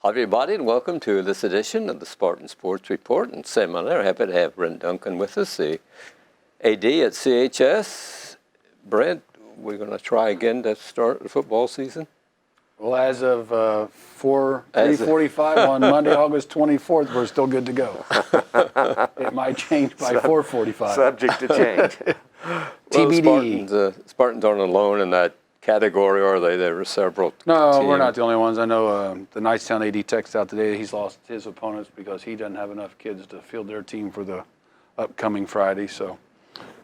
Hi everybody, and welcome to this edition of the Spartan Sports Report. And Sam and I are happy to have Brent Duncan with us, the AD at CHS. Brent, we're going to try again to start the football season. Well, as of 3:45 on Monday, August 24th, we're still good to go. It might change by 4:45. Subject to change. TBD. Well, Spartans aren't alone in that category, are they? There were several No, teams. we're not the only ones. I know the Knightstown AD texted out today. He's lost his opponents because he doesn't have enough kids to field their team for the upcoming Friday. So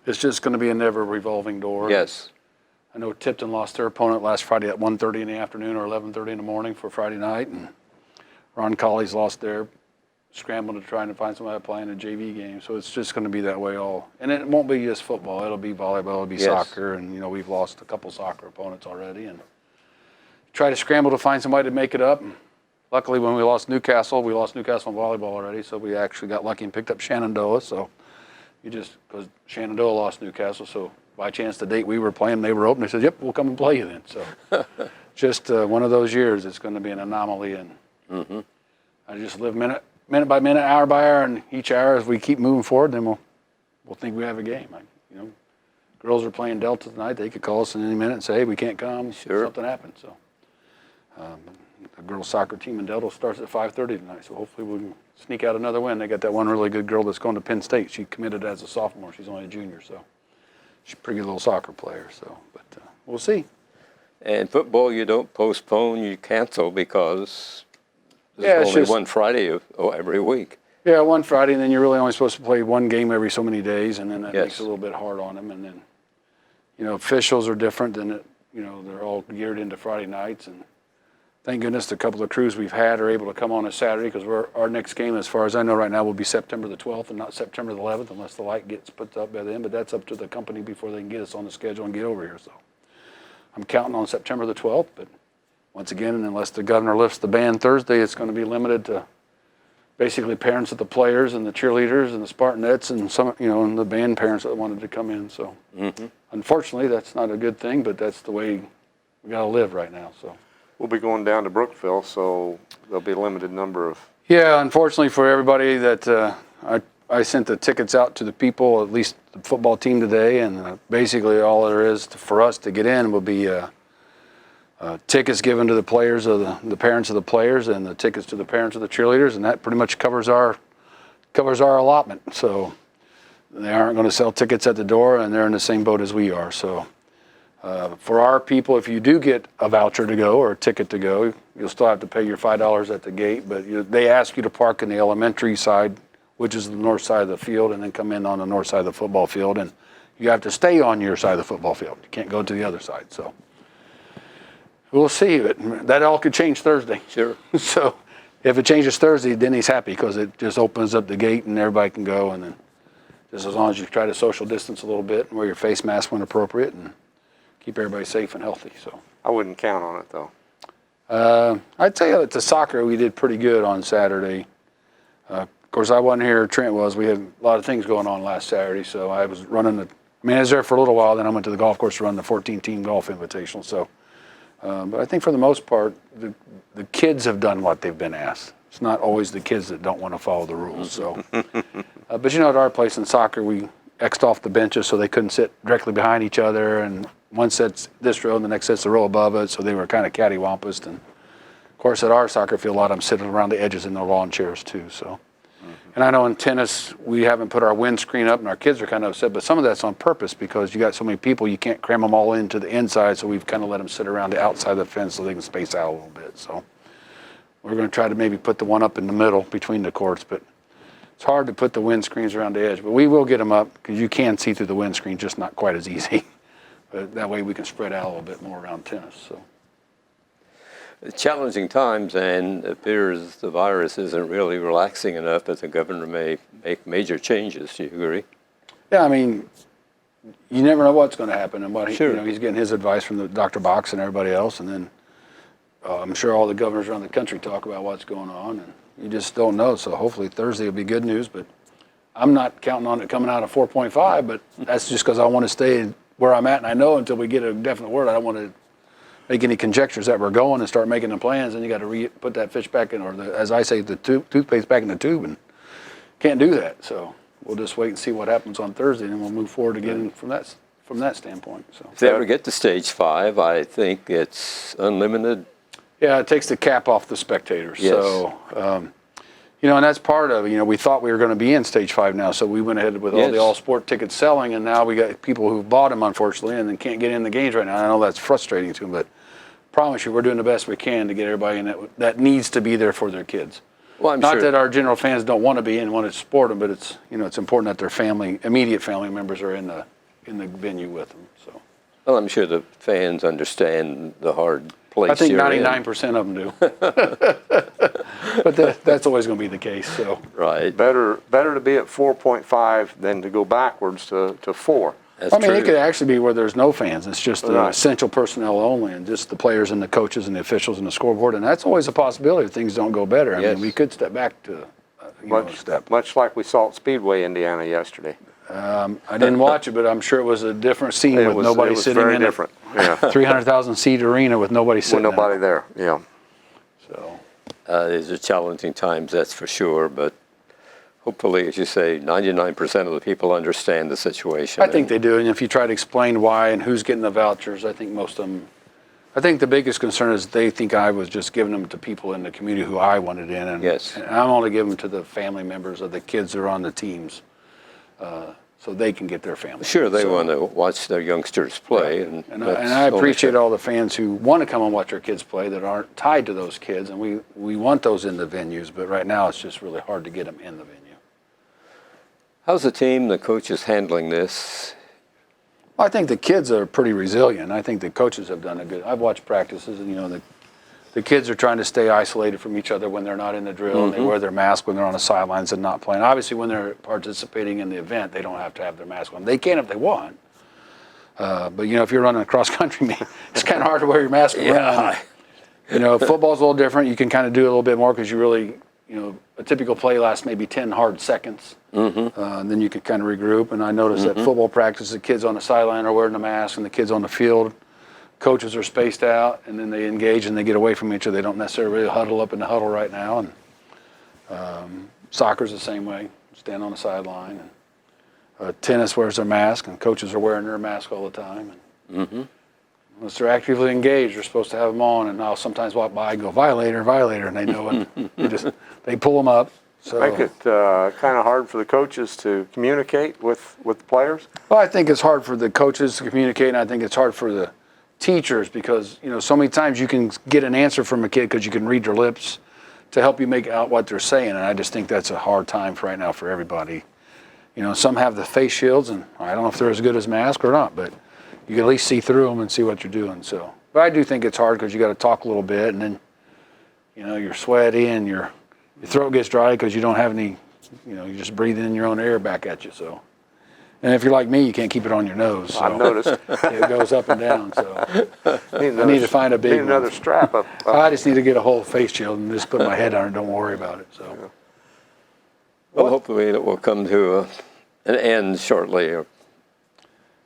it's just going to be a never revolving door. Yes. I know Tipton lost their opponent last Friday at 1:30 in the afternoon or 11:30 in the morning for Friday night, and Ron Colley's lost their scrambling to try and find somebody playing a JV game. So it's just going to be that way all. And it won't be just football. It'll be volleyball. It'll be soccer. And, you know, we've lost a couple soccer opponents already. And try to scramble to find somebody to make it up. And luckily, when we lost Newcastle in volleyball already. So we actually got lucky and picked up Shenandoah. So because Shenandoah lost Newcastle. So by chance, the date we were playing, they were open. They said, yep, we'll come and play you then. So just one of those years. It's going to be an anomaly. And I just live minute by minute, hour by hour, and each hour as we keep moving forward, then we'll think we have a game. Girls are playing Delta tonight. They could call us in any minute and say, hey, we can't come. Sure. Something happened. So the girls soccer team in Delta starts at 5:30 tonight. So hopefully we can sneak out another win. They got that one really good girl that's going to Penn State. She committed as a sophomore. She's only a junior, so she's a pretty good little soccer player. So, but we'll see. And football, you don't postpone, you cancel because there's only one Friday every week. Yeah, one Friday, and then you're really only supposed to play one game every so many days, and then that makes it a little bit hard on them. And then, officials are different than they're all geared into Friday nights. And thank goodness the couple of crews we've had are able to come on a Saturday because our next game, as far as I know right now, will be September the 12th and not September the 11th unless the light gets put up by then. But that's up to the company before they can get us on the schedule and get over here. So I'm counting on September the 12th, but once again, unless the governor lifts the ban Thursday, it's going to be limited to basically parents of the players and the cheerleaders and the Spartanettes and some, and the band parents that wanted to come in. So, unfortunately, that's not a good thing, but that's the way we got to live right now. So, We'll be going down to Brookville, so there'll be a limited number of. Yeah, unfortunately for everybody that I sent the tickets out to the people, at least the football team today, and basically all there is for us to get in will be. Tickets given to the players of the parents of the players, and the tickets to the parents of the cheerleaders, and that pretty much covers our allotment. So they aren't going to sell tickets at the door, and they're in the same boat as we are. So for our people, if you do get a voucher to go or a ticket to go, you'll still have to pay your $5 at the gate. But they ask you to park in the elementary side, which is the north side of the field, and then come in on the north side of the football field, and you have to stay on your side of the football field. You can't go to the other side. So. We'll see. That all could change Thursday. Sure. So if it changes Thursday, then he's happy because it just opens up the gate and everybody can go. And then just as long as you try to social distance a little bit and wear your face mask when appropriate and keep everybody safe and healthy. So I wouldn't count on it, though. I'd tell you that the soccer, we did pretty good on Saturday. Of course, I wasn't here. Trent was. We had a lot of things going on last Saturday. So I was running I was there for a little while. Then I went to the golf course to run the 14-team golf invitational. So. But I think for the most part, the kids have done what they've been asked. It's not always the kids that don't want to follow the rules. So, but at our place in soccer, we X'd off the benches so they couldn't sit directly behind each other. And one set's this row and the next set's the row above it. So they were kind of cattywampus. And of course, at our soccer field, a lot of them sitting around the edges in their lawn chairs too. So. And I know in tennis, we haven't put our windscreen up, and our kids are kind of upset, but some of that's on purpose because you got so many people, you can't cram them all into the inside, so we've kind of let them sit around the outside of the fence so they can space out a little bit. So we're going to try to maybe put the one up in the middle between the courts, but it's hard to put the windscreens around the edge. But we will get them up because you can see through the windscreen, just not quite as easy. But that way we can spread out a little bit more around tennis. So. Challenging times, and it appears the virus isn't really relaxing enough that the governor may make major changes. Do you agree? Yeah, you never know what's going to happen, and what Sure. he's getting his advice from the Dr. Box and everybody else, and then I'm sure all the governors around the country talk about what's going on, and you just don't know. So hopefully Thursday will be good news, but I'm not counting on it coming out of 4.5, but that's just because I want to stay where I'm at, and I know until we get a definite word, I don't want to make any conjectures that we're going and start making the plans, and you got to put that fish back in, or as I say, the toothpaste back in the tube, and can't do that. So we'll just wait and see what happens on Thursday, and then we'll move forward again from that standpoint. So If they ever get to stage 5, I think it's unlimited. yeah, it takes the cap off the spectators. Yes. So. And that's part of it. We thought we were going to be in stage 5 now, so we went ahead with all the all-sport tickets selling, and now we got people who've bought them, unfortunately, and then can't get in the games right now. I know that's frustrating to them, but I promise you, we're doing the best we can to get everybody in that needs to be there for their kids. Well, I'm Not sure that our general fans don't want to be and want to support them, but it's it's important that their immediate family members are in the venue with them. So. Well, I'm sure the fans understand the hard place. I think you're 99% of them do. But that's always going to be the case. So. Right. Better to be at 4.5 than to go backwards to 4. That's I mean, true. it could actually be where there's no fans. It's just the Right. essential personnel only, and just the players and the coaches and the officials and the scoreboard. And that's always a possibility if things don't go better. I Yes. mean, we could step back to a step. Much like we saw at Speedway, Indiana yesterday. I didn't watch it, but I'm sure it was a different scene with nobody it was sitting very in different. Yeah. a 300,000 seat arena with nobody With sitting nobody there. Yeah. So. These are challenging times, that's for sure, but hopefully, as you say, 99% of the people understand the situation. I think they do, and if you try to explain why and who's getting the vouchers, I think most of them. I think the biggest concern is they think I was just giving them to people in the community who I wanted in, and, Yes. and I'm only giving them to the family members of the kids that are on the teams, so they can get their family. Sure, they So- want to watch their youngsters play. And that's I only appreciate fair. all the fans who want to come and watch their kids play that aren't tied to those kids, and we want those in the venues, but right now it's just really hard to get them in the venue. How's the team, the coaches handling this? I think the kids are pretty resilient. I think the coaches have done a good. I've watched practices, and the kids are trying to stay isolated from each other when they're not in the drill, and they wear their mask when they're on the sidelines and not playing. Obviously, when they're participating in the event, they don't have to have their mask on. They can if they want. But if you're running across country, it's kind of hard to wear your mask around. Football's a little different. You can kind of do a little bit more because you really, a typical play lasts maybe 10 hard seconds. And then you can kind of regroup. And I noticed that football practice, the kids on the sideline are wearing the mask, and the kids on the field, coaches are spaced out, and then they engage and they get away from each other. They don't necessarily huddle up in the huddle right now. And soccer's the same way. Stand on the sideline. And tennis wears their mask, and coaches are wearing their mask all the time. And unless they're actively engaged, they're supposed to have them on. And I'll sometimes walk by and go, violator, violator, and they know it. They pull them up. So, Make it kind of hard for the coaches to communicate with the players. Well, I think it's hard for the coaches to communicate, and I think it's hard for the teachers because, so many times you can get an answer from a kid because you can read their lips to help you make out what they're saying, and I just think that's a hard time right now for everybody. Some have the face shields, and I don't know if they're as good as masks or not, but you can at least see through them and see what you're doing. So, but I do think it's hard because you got to talk a little bit, and then, you're sweaty and your throat gets dry because you don't have any, you just breathe in your own air back at you. So, and if you're like me, you can't keep it on your nose. So I've noticed. it goes up and down. So I need to find a big Need another one. strap up. I just need to get a whole face shield and just put my head on it. Don't worry about it. So. Well, hopefully it will come to an end shortly.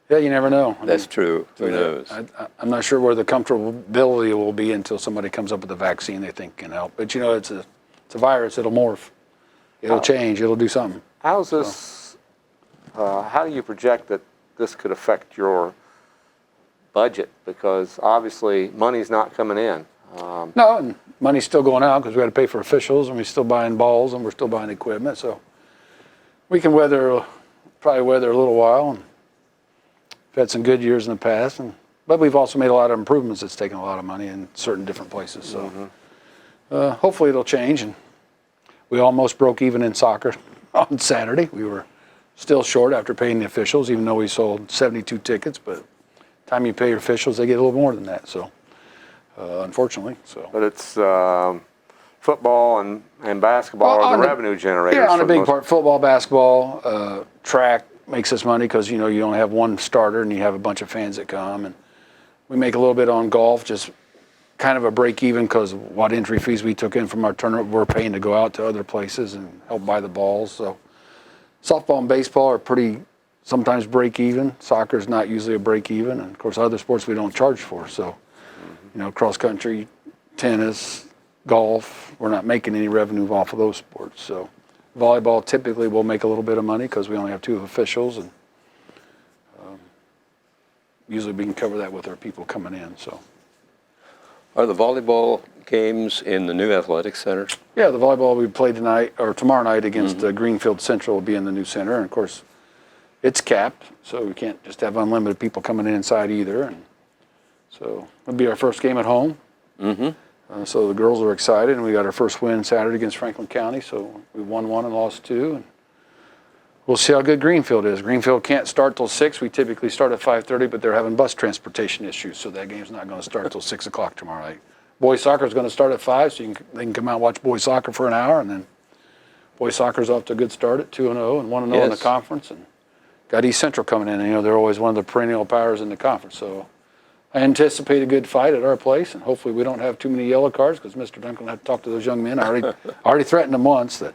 Yeah, you never know. That's true. Who knows? I'm not sure where the comfortability will be until somebody comes up with a vaccine they think can help. But it's a virus. It'll morph. It'll change. It'll do something. How's this? How do you project that this could affect your budget? Because obviously money's not coming in. No, and money's still going out because we got to pay for officials, and we're still buying balls, and we're still buying equipment. So we can probably weather a little while. And we've had some good years in the past, but we've also made a lot of improvements. It's taken a lot of money in certain different places. So hopefully it'll change. And we almost broke even in soccer on Saturday. We were still short after paying the officials, even though we sold 72 tickets. But the time you pay your officials, they get a little more than that. So unfortunately, But it's football and basketball are the revenue generators. Yeah, on a for big most- part, football, basketball, track makes us money because you only have one starter and you have a bunch of fans that come, and we make a little bit on golf, just kind of a break even because what entry fees we took in from our tournament we're paying to go out to other places and help buy the balls. So softball and baseball are pretty sometimes break even. Soccer is not usually a break even, and of course other sports we don't charge for. So cross country, tennis, golf, we're not making any revenue off of those sports. So volleyball typically will make a little bit of money because we only have 2 officials, and usually we can cover that with our people coming in. So. Are the volleyball games in the new athletic center? Yeah, the volleyball we play tonight or tomorrow night against Greenfield Central will be in the new center, and of course, it's capped, so we can't just have unlimited people coming inside either. And so it'll be our first game at home. So the girls are excited, and we got our first win Saturday against Franklin County. So we won 1 and lost 2, and we'll see how good Greenfield is. Greenfield can't start till 6. We typically start at 5:30, but they're having bus transportation issues, so that game's not going to start till 6 o'clock tomorrow night. Boys soccer is going to start at 5, so they can come out and watch boys soccer for an hour, and then boys soccer's off to a good start at 2-0 and 1-0 in the conference, and got East Central coming in. And, they're always one of the perennial powers in the conference. So I anticipate a good fight at our place, and hopefully we don't have too many yellow cards because Mr. Duncan will have to talk to those young men. I already threatened them once that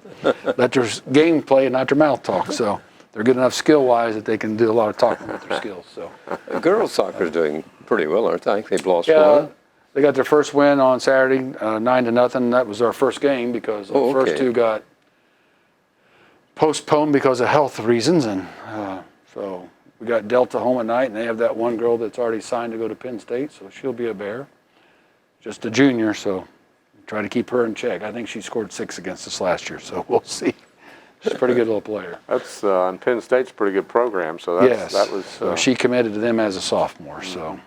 let their game play and not their mouth talk. So they're good enough skill-wise that they can do a lot of talking with their skills. So girls soccer's doing pretty well, aren't they? They've lost yeah, 1. they got their first win on Saturday, 9-0. That was our first game because the first 2 got postponed because of health reasons, and so we got Delta home at night, and they have that one girl that's already signed to go to Penn State, so she'll be a Bear. Just a junior, so try to keep her in check. I think she scored 6 against us last year, so we'll see. She's a pretty good little player. That's and Penn State's a pretty good program, so that's, that was. So she committed to them as a sophomore. So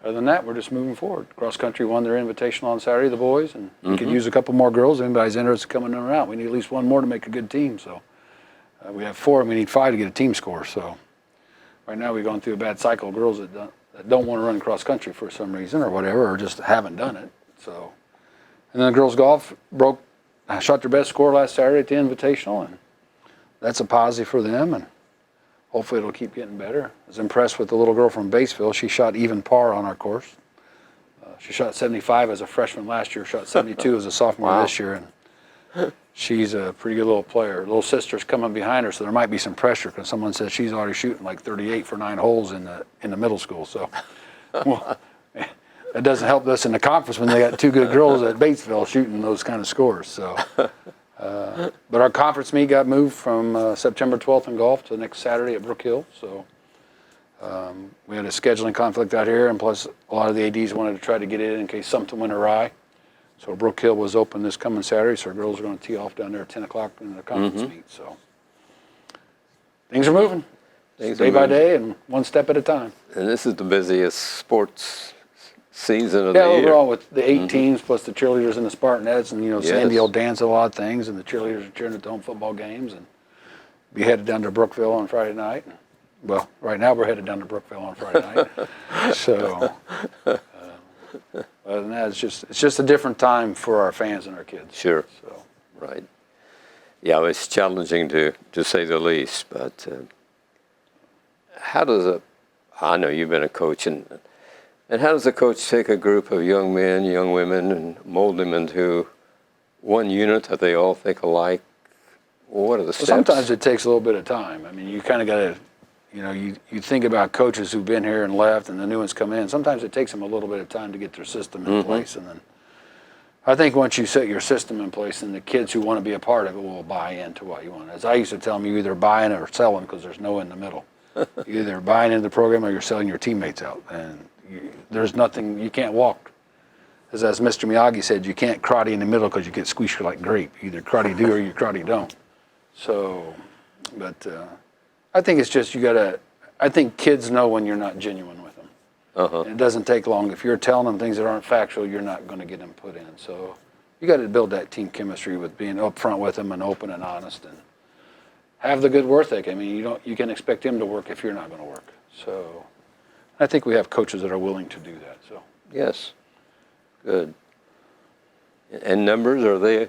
other than that, we're just moving forward. Cross country won their invitational on Saturday, the boys, and we could use a couple more girls. If anybody's interested coming in or out, we need at least 1 more to make a good team. So we have 4, and we need 5 to get a team score. So right now we're going through a bad cycle of girls that don't want to run cross country for some reason or whatever, or just haven't done it. So, and then the girls golf shot their best score last Saturday at the invitational, and that's a positive for them, and hopefully it'll keep getting better. I was impressed with the little girl from Batesville. She shot even par on our course. She shot 75 as a freshman last year, shot 72 as a sophomore this year, and she's a pretty good little player. Little sister's coming behind her, so there might be some pressure because someone says she's already shooting like 38 for 9 holes in the middle school. So, well, that doesn't help us in the conference when they got 2 good girls at Batesville shooting those kind of scores. So, but our conference meet got moved from September 12th in golf to next Saturday at Brook Hill. So we had a scheduling conflict out here, and plus a lot of the ADs wanted to try to get in case something went awry. So Brook Hill was open this coming Saturday, so our girls are going to tee off down there at 10 o'clock in the conference meet. So things are moving day by day and one step at a time. And this is the busiest sports season of the year. Yeah, overall with the 8 teams plus the cheerleaders and the Spartanettes, and Sandy will dance a lot of things, and the cheerleaders are cheering at the home football games, and be headed down to Brookville on Friday night. Well, right now we're headed down to Brookville on Friday night. So other than that, it's just a different time for our fans and our kids. Sure. So right. Yeah, it's challenging to say the least. But how does I know you've been a coach, and how does a coach take a group of young men, young women, and mold them into one unit that they all think alike? What are the steps? Sometimes it takes a little bit of time. I mean, you kind of got to, you think about coaches who've been here and left, and the new ones come in. Sometimes it takes them a little bit of time to get their system in place, and then I think once you set your system in place, then the kids who want to be a part of it will buy into what you want. As I used to tell them, you either buying or selling because there's no in the middle. You're either buying into the program or you're selling your teammates out, and there's nothing, you can't walk. As Mr. Miyagi said, you can't karate in the middle because you get squished like grape. You either karate do or you karate don't. So, but I think it's just I think kids know when you're not genuine with them. And it doesn't take long. If you're telling them things that aren't factual, you're not going to get them put in. So you got to build that team chemistry with being upfront with them and open and honest, and have the good work ethic. I mean, you can expect them to work if you're not going to work. So I think we have coaches that are willing to do that. So yes, good. And numbers, are they?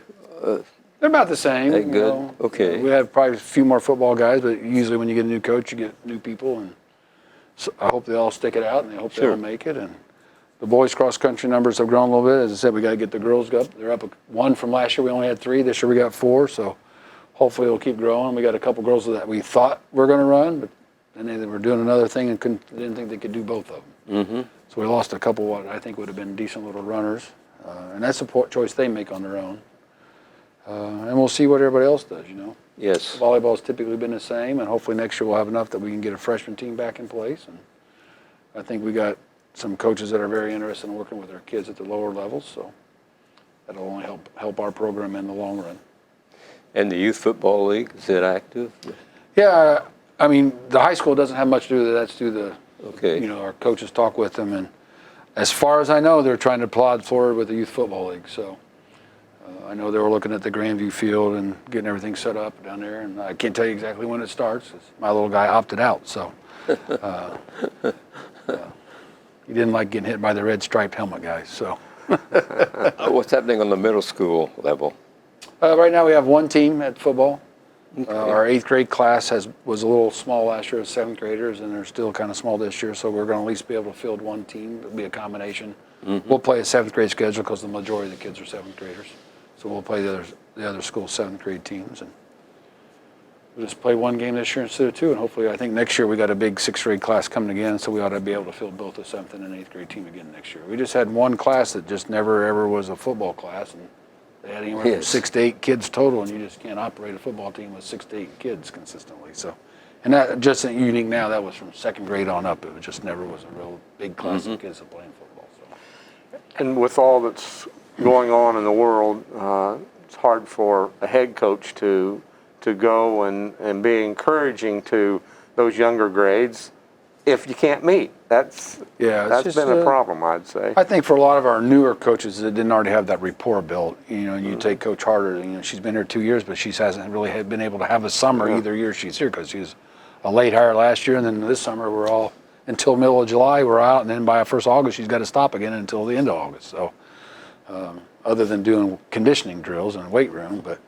They're about the same. They good. Okay. We have probably a few more football guys, but usually when you get a new coach, you get new people, and so I hope they all stick it out, and I hope they all make it. And the boys cross country numbers have grown a little bit. As I said, we got to get the girls up. They're up 1 from last year. We only had 3. This year we got 4. So hopefully it'll keep growing. We got a couple girls that we thought were going to run, but then they were doing another thing and didn't think they could do both of them. So we lost a couple what I think would have been decent little runners. And that's a choice they make on their own. And we'll see what everybody else does, you know. Yes. Volleyball's typically been the same, and hopefully next year we'll have enough that we can get a freshman team back in place. And I think we got some coaches that are very interested in working with our kids at the lower levels, so that'll only help our program in the long run. And the youth football league, is it active? Yeah, I mean, the high school doesn't have much to do with it. That's through the, Okay. you know, our coaches talk with them, and as far as I know, they're trying to plod forward with the youth football league. So I know they were looking at the Grandview field and getting everything set up down there, and I can't tell you exactly when it starts. My little guy opted out, so he didn't like getting hit by the red striped helmet guys. So What's happening on the middle school level? right now we have one team at football. Our 8th grade class was a little small last year, 7th graders, and they're still kind of small this year, so we're going to at least be able to field one team. It'll be a combination. We'll play a 7th grade schedule because the majority of the kids are 7th graders. So we'll play the other school's 7th grade teams, and we'll just play one game this year instead of two, and hopefully I think next year we got a big 6th grade class coming again, so we ought to be able to field both the 7th and an 8th grade team again next year. We just had one class that just never ever was a football class, and they had anywhere from 6 to 8 kids total, and you just can't operate a football team with 6 to 8 kids consistently. So, and that just ain't unique now. That was from 2nd grade on up. It just never was a real big class of kids that playing football. So. And with all that's going on in the world, it's hard for a head coach to go and be encouraging to those younger grades if you can't meet. That's been a problem, I'd say. I think for a lot of our newer coaches that didn't already have that rapport built, you know, and you take Coach Harder, you know, she's been here 2 years, but she hasn't really been able to have a summer either year she's here because she was a late hire last year, and then this summer we're all until middle of July we're out, and then by 1st August she's got to stop again until the end of August. So other than doing conditioning drills in the weight room, but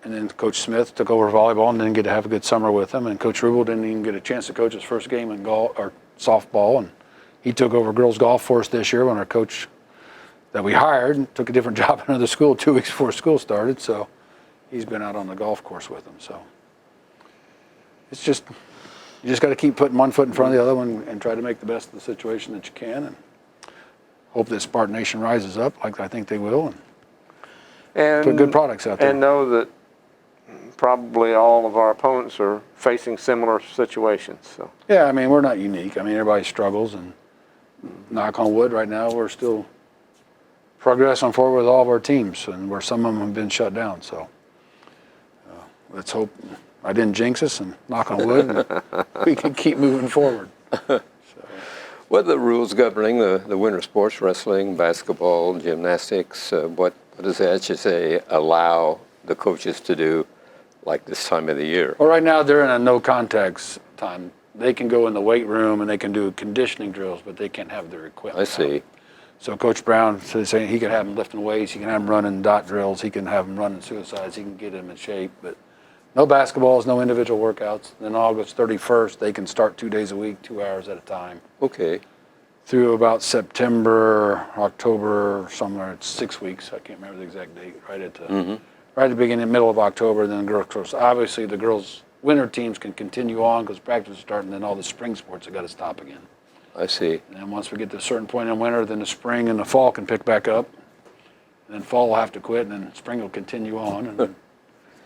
and then Coach Smith took over volleyball and didn't get to have a good summer with him, and Coach Rubel didn't even get a chance to coach his first game in golf or softball, and he took over girls golf for us this year when our coach that we hired took a different job at another school 2 weeks before school started, so he's been out on the golf course with them. So it's just, you just got to keep putting one foot in front of the other one and try to make the best of the situation that you can, and hope that Spartan Nation rises up like I think they will, and put good products out there. And know that probably all of our opponents are facing similar situations. So. Yeah, I mean, we're not unique. I mean, everybody struggles, and knock on wood, right now we're still progressing forward with all of our teams, and where some of them have been shut down. So let's hope I didn't jinx us, and knock on wood, and we can keep moving forward. What are the rules governing the winter sports, wrestling, basketball, gymnastics? What does the HSA allow the coaches to do like this time of the year? Well, right now they're in a no contacts time. They can go in the weight room and they can do conditioning drills, but they can't have their equipment I see. out. So Coach Brown is saying he can have them lifting weights, he can have them running dot drills, he can have them running suicides, he can get them in shape, but no basketballs, no individual workouts. Then August 31st, they can start 2 days a week, 2 hours at a time. Okay. Through about September, October, somewhere, it's 6 weeks. I can't remember the exact date. Right at the beginning, middle of October. Then the girls, obviously the girls' winter teams can continue on because practice is starting. Then all the spring sports have got to stop again. I see. And then once we get to a certain point in winter, then the spring and the fall can pick back up. And then fall will have to quit, and then spring will continue on. And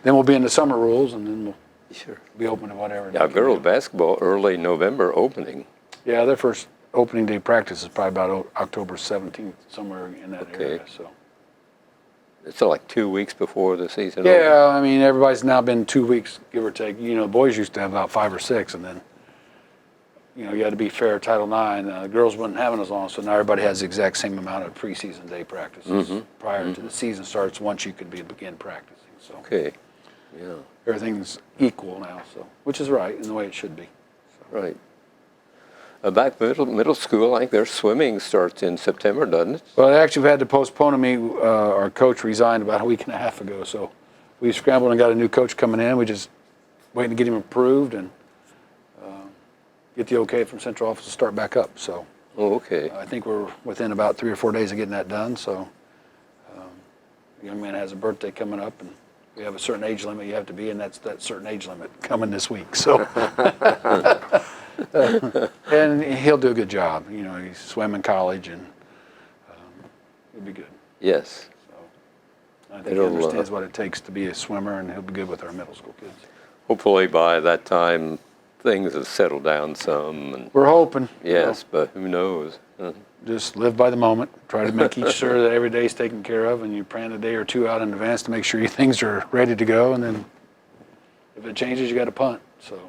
then we'll be in the summer rules, and then we'll be open to whatever. Yeah, girls basketball early November opening. Yeah, their first opening day practice is probably about October 17th, somewhere in that area. So it's like 2 weeks before the season. Yeah, I mean, everybody's now been 2 weeks, give or take. You know, boys used to have about 5 or 6, and then, you know, you had to be fair, Title IX. The girls wasn't having as long, so now everybody has the exact same amount of preseason day practices prior to the season starts once you could begin practicing. So Okay, yeah. everything's equal now, so which is right in the way it should be. So. Right. Back middle school, I think their swimming starts in September, doesn't it? Well, actually, we've had to postpone it. Our coach resigned about a week and a half ago, so we scrambled and got a new coach coming in. We just waiting to get him approved and get the okay from central office to start back up. So, okay. I think we're within about 3 or 4 days of getting that done. So, the young man has a birthday coming up, and we have a certain age limit you have to be in. That's that certain age limit coming this week. So. And he'll do a good job. You know, he's swam in college, and he'll be good. Yes. So I think he understands what it takes to be a swimmer, and he'll be good with our middle school kids. Hopefully by that time things have settled down some. And We're hoping. yes, but who knows? Just live by the moment. Try to make sure that every day is taken care of, and you plan a day or two out in advance to make sure your things are ready to go. And then if it changes, you got to punt. So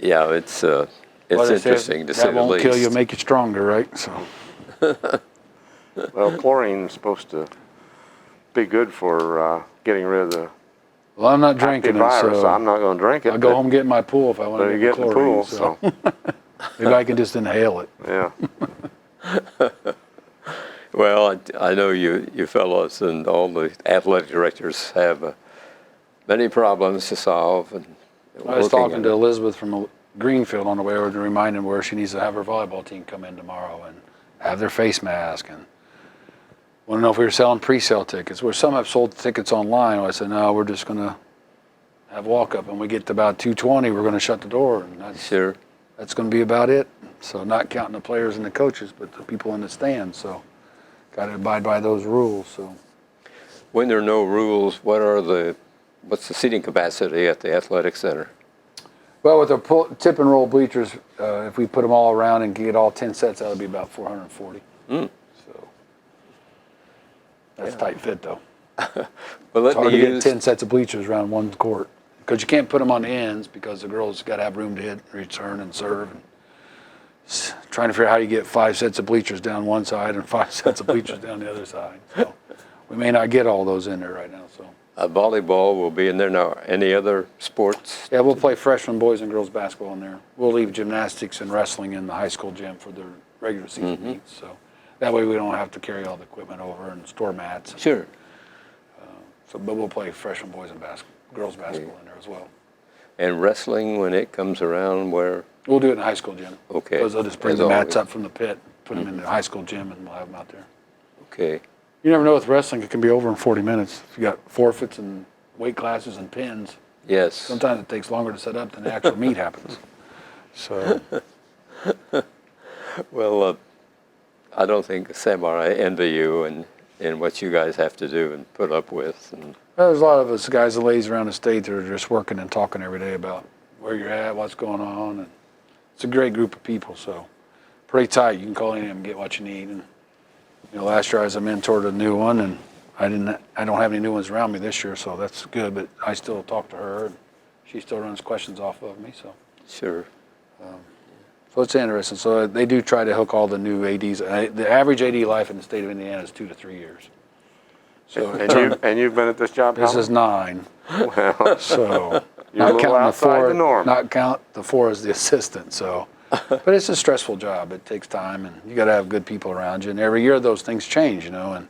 Yeah, it's interesting to say the least. That won't kill you, make you stronger, right? So. Well, chlorine's supposed to be good for getting rid of the Well, I'm not drinking it, virus. so I'm not going to drink it. I'll go home and get in my pool if I want to get get in the chlorine. pool. So So maybe I can just inhale it. yeah. Well, I know you fellows and all the athletic directors have many problems to solve. And I was talking to Elizabeth from Greenfield on the way over to remind him where she needs to have her volleyball team come in tomorrow and have their face mask, and want to know if we were selling pre-sale tickets. Where some have sold tickets online. I said, no, we're just going to have walk-up. And we get to about 2:20, we're going to shut the door. And that's going to be about it. So not counting the players and the coaches, but the people in the stands. So got to abide by those rules. So when there are no rules, what's the seating capacity at the athletic center? well, with the tip and roll bleachers, if we put them all around and get all 10 sets, that would be about 440. So that's tight fit, though. Well, It's hard to get 10 sets of bleachers around one court because you can't put them on the ends because the girls got to have room to hit, return, and serve. And trying to figure out how you get 5 sets of bleachers down one side and 5 sets of bleachers down the other side. So we may not get all those in there right now. So volleyball will be in there now. Any other sports? yeah, we'll play freshman boys and girls basketball in there. We'll leave gymnastics and wrestling in the high school gym for their regular season meets. So that way we don't have to carry all the equipment over and store mats. Sure. But we'll play freshman boys and girls basketball in there as well. And wrestling, when it comes around, where? We'll do it in the high school gym. Okay. Because they'll just bring As the mats always. up from the pit, put them in the high school gym, and we'll have them out there. Okay. You never know with wrestling, it can be over in 40 minutes. If you got forfeits and weight classes and pins, Yes. sometimes it takes longer to set up than the actual meet happens. So, Well, I don't think, Sam, I envy you and what you guys have to do and put up with. And there's a lot of us guys and ladies around the state that are just working and talking every day about where you're at, what's going on. And it's a great group of people, so pretty tight. You can call in and get what you need. And last year I was a mentor to a new one, and I don't have any new ones around me this year, so that's good. But I still talk to her, and she still runs questions off of me. So sure. So it's interesting. So they do try to hook all the new ADs. The average AD life in the state of Indiana is 2 to 3 years. So And you've been at this job how this is long? 9. Well, So you're a little outside the norm. not count the 4 as the assistant. So, but it's a stressful job. It takes time, and you got to have good people around you. And every year those things change, and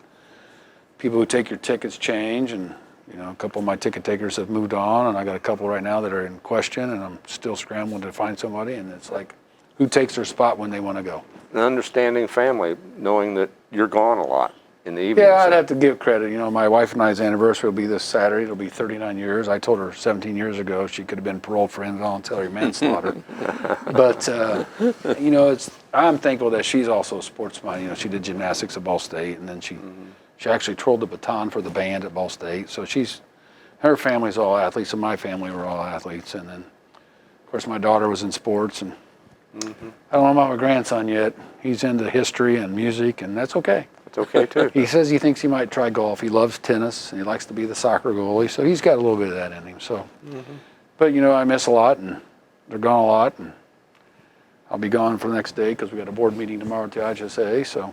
people who take your tickets change. And a couple of my ticket takers have moved on, and I got a couple right now that are in question, and I'm still scrambling to find somebody. And it's like, who takes their spot when they want to go? An understanding family, knowing that you're gone a lot in the evening. Yeah, I'd have to give credit. My wife and I's anniversary will be this Saturday. It'll be 39 years. I told her 17 years ago she could have been paroled for involuntary manslaughter. But, I'm thankful that she's also a sports mind. She did gymnastics at Ball State, and then she actually twirled the baton for the band at Ball State. So her family's all athletes, and my family were all athletes. And then, of course, my daughter was in sports, and I don't know about my grandson yet. He's into history and music, and that's okay. It's okay, too. He says he thinks he might try golf. He loves tennis, and he likes to be the soccer goalie, so he's got a little bit of that in him. So, But, I miss a lot, and they're gone a lot, and I'll be gone for the next day because we got a board meeting tomorrow at the IHSA, so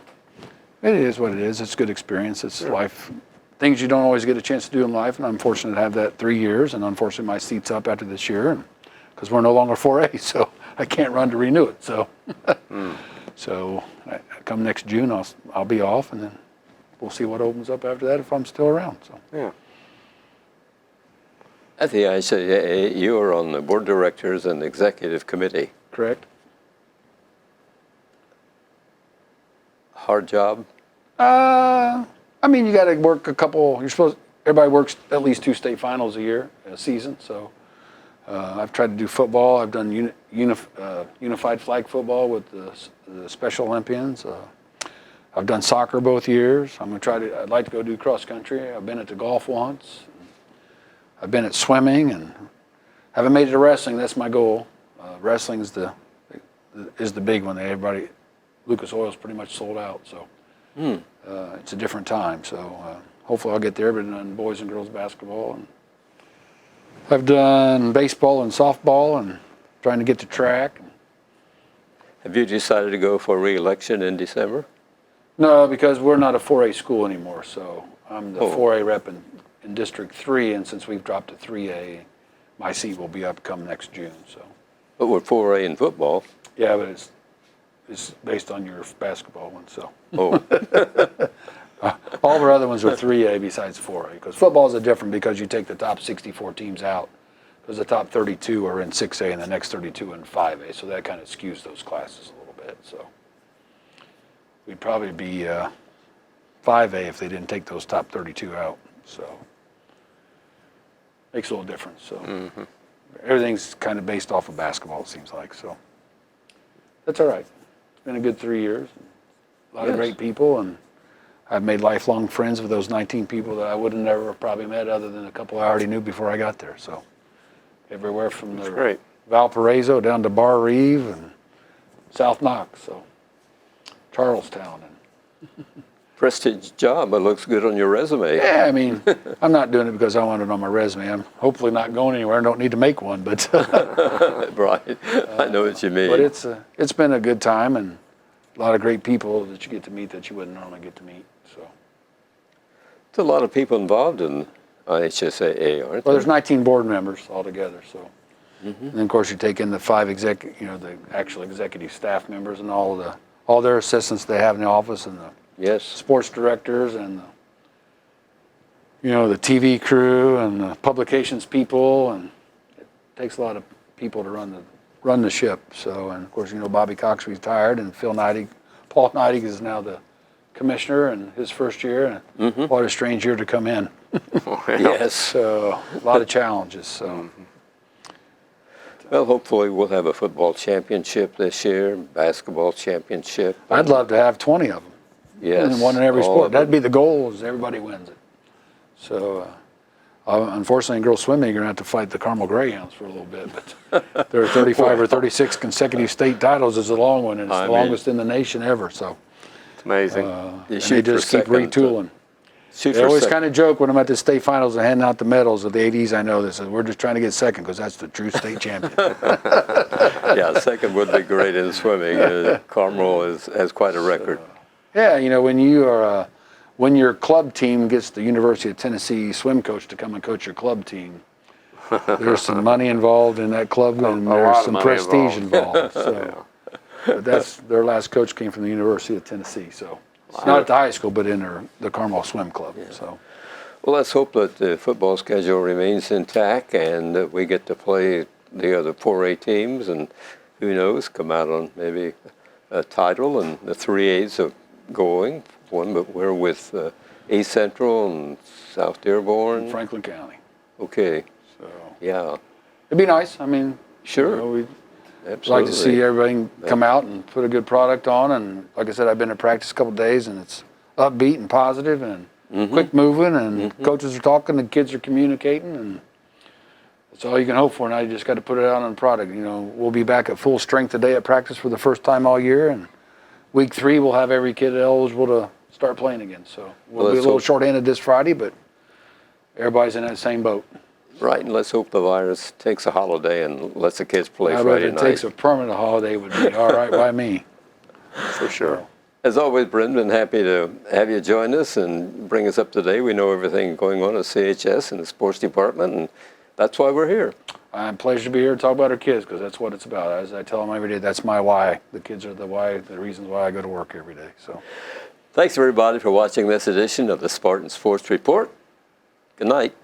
it is what it is. It's a good experience. It's life. Things you don't always get a chance to do in life, and I'm fortunate to have that 3 years, and unfortunately my seat's up after this year because we're no longer 4A, so I can't run to renew it. So, so come next June, I'll be off, and then we'll see what opens up after that if I'm still around. So Yeah. At the ICAA, you are on the board of directors and executive committee. correct. Hard job? You got to work a couple. Everybody works at least 2 state finals a year, a season. So I've tried to do football. I've done unified flag football with the Special Olympians. I've done soccer both years. I'd like to go do cross country. I've been at the golf once. I've been at swimming and haven't made it to wrestling. That's my goal. Wrestling is the big one. Lucas Oil's pretty much sold out, so it's a different time. So hopefully I'll get there. But I've done boys and girls basketball, and I've done baseball and softball, and trying to get to track. Have you decided to go for re-election in December? No, because we're not a 4A school anymore. So I'm the 4A rep in District 3, and since we've dropped to 3A, my seat will be up come next June. So. But we're 4A in football. Yeah, but it's based on your basketball one. So. Oh. All of our other ones are 3A besides 4A, because football is different because you take the top 64 teams out, because the top 32 are in 6A and the next 32 in 5A, so that kind of skews those classes a little bit. So we'd probably be 5A if they didn't take those top 32 out. So makes a little difference. So everything's kind of based off of basketball, it seems like. So that's all right. It's been a good 3 years. A lot of great people, and I've made lifelong friends with those 19 people that I would have never probably met other than a couple I already knew before I got there. So everywhere from Valparaiso down to Bar Reeve and South Knox, so Charlestown. Prestige job. It looks good on your resume. Yeah, I mean, I'm not doing it because I want it on my resume. I'm hopefully not going anywhere. I don't need to make one, but Right. I know what you mean. But it's been a good time, and a lot of great people that you get to meet that you wouldn't normally get to meet. So There's a lot of people involved in IHSAA, aren't there? well, there's 19 board members altogether. So and then of course you take in the 5 the actual executive staff members and all their assistants they have in the office, and the sports directors, and the TV crew and the publications people, and it takes a lot of people to run the ship. So, and of course, Bobby Cox retired, and Paul Neidig is now the commissioner in his first year, and what a strange year to come in. Yes. So a lot of challenges. So. Well, hopefully we'll have a football championship this year, basketball championship. I'd love to have 20 of them. Yes. And one in every all sport. of That'd them. be the goal, is everybody wins it. So, unfortunately, in girls swimming, you're going to have to fight the Carmel Greyhounds for a little bit. But there are 35 or 36 consecutive state titles is a long one, and it's the longest in the nation ever. So It's amazing. You and shoot they for just keep second, retooling. Shoot They for always second. kind of joke when I'm at the state finals and handing out the medals of the ADs I know. They said, we're just trying to get second because that's the true state champion. Yeah, second would be great in swimming. Carmel has quite a record. Yeah, when your club team gets the University of Tennessee swim coach to come and coach your club team, there's some money involved in that club, and there's some prestige involved. So, but their last coach came from the University of Tennessee. So, not at the high school, but in the Carmel Swim Club. Yeah. So, Well, let's hope that the football schedule remains intact and that we get to play the other 4A teams, and who knows, come out on maybe a title, and the 3As are going. But we're with East Central and South Dearborn. Franklin County. Okay. So, Yeah. it'd be nice. I mean, Sure. We'd Absolutely. like to see everybody come out and put a good product on. And like I said, I've been to practice a couple of days, and it's upbeat and positive and quick moving, and coaches are talking, and kids are communicating, and that's all you can hope for. Now you just got to put it out on the product. We'll be back at full strength today at practice for the first time all year, and week 3 we'll have every kid eligible to start playing again. So we'll be a little short-handed this Friday, but everybody's in that same boat. Right, and let's hope the virus takes a holiday and lets the kids play If Friday it night. takes a permanent holiday, would be all right by me. For sure. As always, Brent, been happy to have you join us and bring us up to date. We know everything going on at CHS and the sports department, and that's why we're here. I'm pleasure to be here to talk about our kids, because that's what it's about. As I tell them every day, that's my why. The kids are the reasons why I go to work every day. So, Thanks, everybody, for watching this edition of the Spartan Sports Report. Good night.